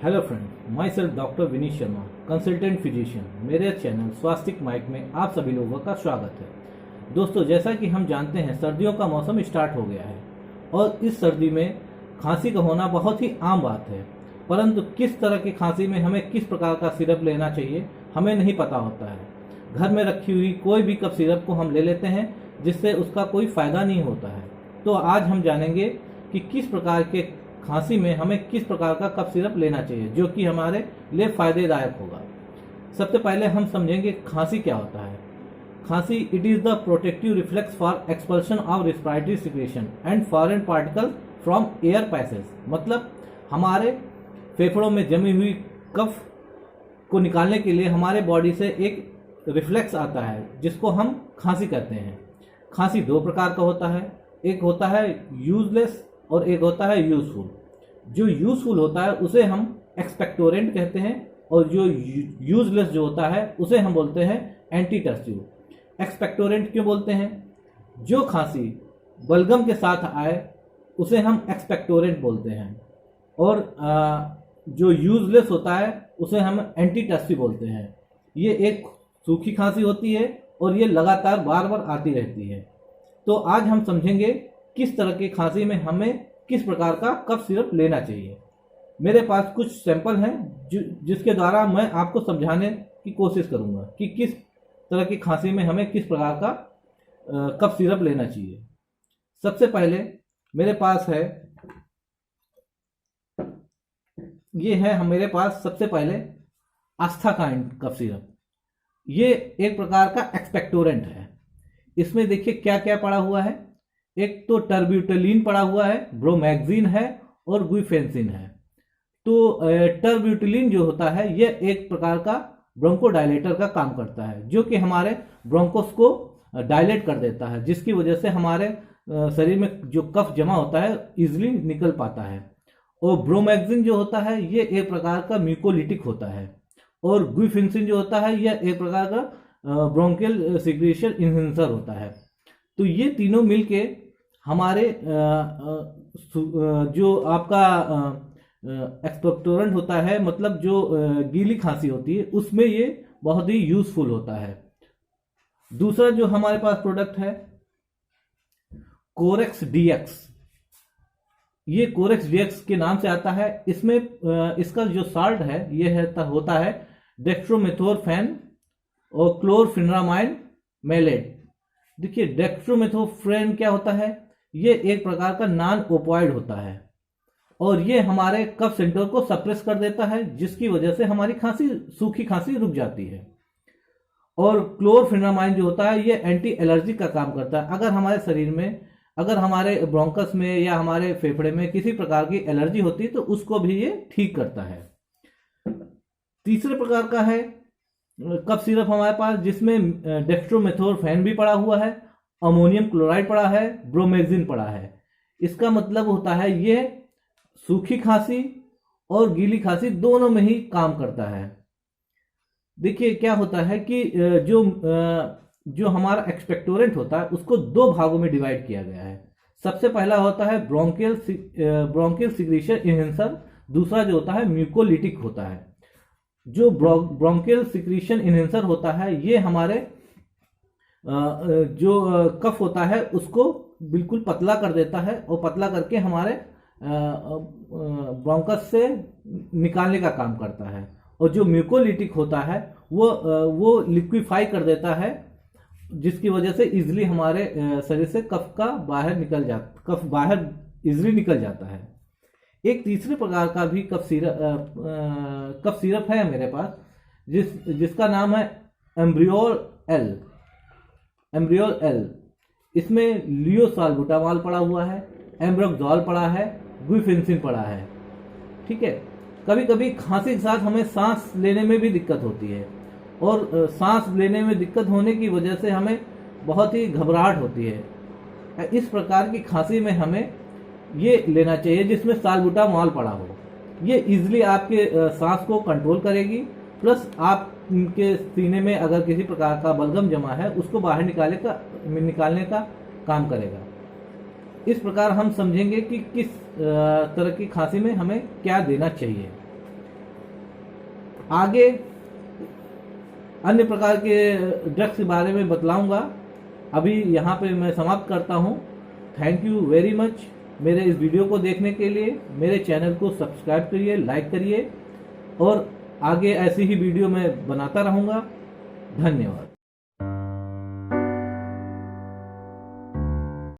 Hello friend, my self doctor Vineet Sharma, consultant physician. मेरे channel स्वास्तिक mic में आप सभी लोगों का स्वागत है। दोस्तों, जैसा कि हम जानते हैं सर्दियों का मौसम स्टार्ट हो गया है और इस सर्दी में खांसी का होना बहुत ही आम बात है। परंतु किस तरह की खांसी में हमें किस प्रकार का सिरप लेना चाहिए हमें नहीं पता होता है। घर में रखी हुई कोई भी कफ सिरप को हम ले लेते हैं जिससे उसका कोई फायदा नहीं होता है। तो आज हम जानेंगे कि किस प्रकार के खांसी में हमें किस प्रकार का कफ सिरप लेना चाहिए जो कि हमारे लिए फायदेदायक होगा। सबसे पहले हम समझेंगे खांसी क्या होता है। खांसी it is the protective reflex for expulsion of respiratory secretion and foreign particle from air passage. मतलब हमारे फेफड़ों में जमी हुई कफ को निकालने के लिए हमारे बॉडी से एक रिफ्लेक्स आता है जिसको हम खांसी कहते हैं। खांसी दो प्रकार का होता है, एक होता है यूजलेस और एक होता है यूजफुल। जो यूजफुल होता है उसे हम एक्सपेक्टोरेंट कहते हैं और जो यूजलेस जो होता है उसे हम बोलते हैं एंटीटर्सिव। एक्सपेक्टोरेंट क्यों बोलते हैं? जो खांसी बलगम के साथ आए उसे हम एक्सपेक्टोरेंट बोलते हैं और जो यूजलेस होता है उसे हम एंटीटर्सिव बोलते हैं। ये एक सूखी खांसी होती है और ये लगातार बार बार आती रहती है। तो आज हम समझेंगे किस तरह की खांसी में हमें किस प्रकार का कफ सिरप लेना चाहिए। मेरे पास कुछ सैंपल हैं जिसके द्वारा मैं आपको समझाने की कोशिश करूंगा कि किस तरह की खांसी में हमें किस प्रकार का कफ सिरप लेना चाहिए। सबसे पहले मेरे पास है मेरे पास सबसे पहले आस्थाकाइंड कफ सिरप। ये एक प्रकार का एक्सपेक्टोरेंट है। इसमें देखिए क्या क्या पड़ा हुआ है। एक तो टर्ब्यूटेलिन पड़ा हुआ है, ब्रोमैक्सिन है और गुइफेंसिन है। तो टर्ब्यूटेलिन जो होता है यह एक प्रकार का ब्रोंकोडायलेटर का काम करता है जो कि हमारे ब्रोंकोस को डायलेट कर देता है, जिसकी वजह से हमारे शरीर में जो कफ जमा होता है इजिली निकल पाता है। और ब्रोमैक्सिन जो होता है ये एक प्रकार का म्यूकोलिटिक होता है और गुइफेंसिन जो होता है यह एक प्रकार का ब्रोंकियल सिक्रेशन इनहेंसर होता है। तो ये तीनों मिलके हमारे जो आपका एक्सपेक्टोरेंट होता है, मतलब जो गीली खांसी होती है, उसमें ये बहुत ही यूजफुल होता है। दूसरा जो हमारे पास प्रोडक्ट है कोरेक्स डीएक्स। ये कोरेक्स डीएक्स के नाम से आता है। इसमें इसका जो साल्ट है ये होता है डेक्स्ट्रोमेथोर्फेन और क्लोरफिनामाइड मेलेट। देखिए डेक्स्ट्रोमेथोर्फेन क्या होता है? ये एक प्रकार का नॉन ओपॉइड होता है और ये हमारे कफ सेंटर को सप्रेस कर देता है जिसकी वजह से हमारी खांसी, सूखी खांसी रुक जाती है। और क्लोरफिनामाइन जो होता है ये एंटी एलर्जिक का काम करता है। अगर हमारे शरीर में, अगर हमारे ब्रोंकस में या हमारे फेफड़े में किसी प्रकार की एलर्जी होती है तो उसको भी ये ठीक करता है। तीसरे प्रकार का है कफ सिरप हमारे पास जिसमें डेक्स्ट्रोमेथोर्फेन भी पड़ा हुआ है, अमोनियम क्लोराइड पड़ा है, ब्रोमेक्सिन पड़ा है। इसका मतलब होता है ये सूखी खांसी और गीली खांसी दोनों में ही काम करता है। देखिए क्या होता है कि जो हमारा एक्सपेक्टोरेंट होता है उसको दो भागों में डिवाइड किया गया है। सबसे पहला होता है ब्रोंकियल सिक्रेशन इनहेंसर, दूसरा जो होता है म्यूकोलिटिक होता है। जो ब्रोंकियल सिक्रेशन इनहेंसर होता है ये हमारे जो कफ होता है उसको बिल्कुल पतला कर देता है और पतला करके हमारे ब्रोंकस से निकालने का काम करता है। और जो म्यूकोलिटिक होता है वो लिक्विफाई कर देता है जिसकी वजह से इजिली हमारे शरीर से कफ बाहर इजिली निकल जाता है। एक तीसरे प्रकार का भी कफ सिरप है मेरे पास जिसका नाम है एम्ब्रियोल एल। इसमें लियोसाल्बुटामॉल पड़ा हुआ है, एम्ब्रोक्सोल पड़ा है, गुइफेंसिन पड़ा है। ठीक है। कभी कभी खांसी के साथ हमें सांस लेने में भी दिक्कत होती है और सांस लेने में दिक्कत होने की वजह से हमें बहुत ही घबराहट होती है। इस प्रकार की खांसी में हमें ये लेना चाहिए जिसमें साल्बुटामॉल पड़ा हो। ये इजिली आपके सांस को कंट्रोल करेगी, प्लस आपके सीने में अगर किसी प्रकार का बलगम जमा है उसको बाहर निकालने का काम करेगा। इस प्रकार हम समझेंगे कि किस तरह की खांसी में हमें क्या देना चाहिए। आगे अन्य प्रकार के ड्रग्स के बारे में बतलाऊंगा। अभी यहाँ पे मैं समाप्त करता हूँ। थैंक यू वेरी मच मेरे इस वीडियो को देखने के लिए। मेरे चैनल को सब्सक्राइब करिए, लाइक करिए और आगे ऐसी ही वीडियो मैं बनाता रहूँगा। धन्यवाद।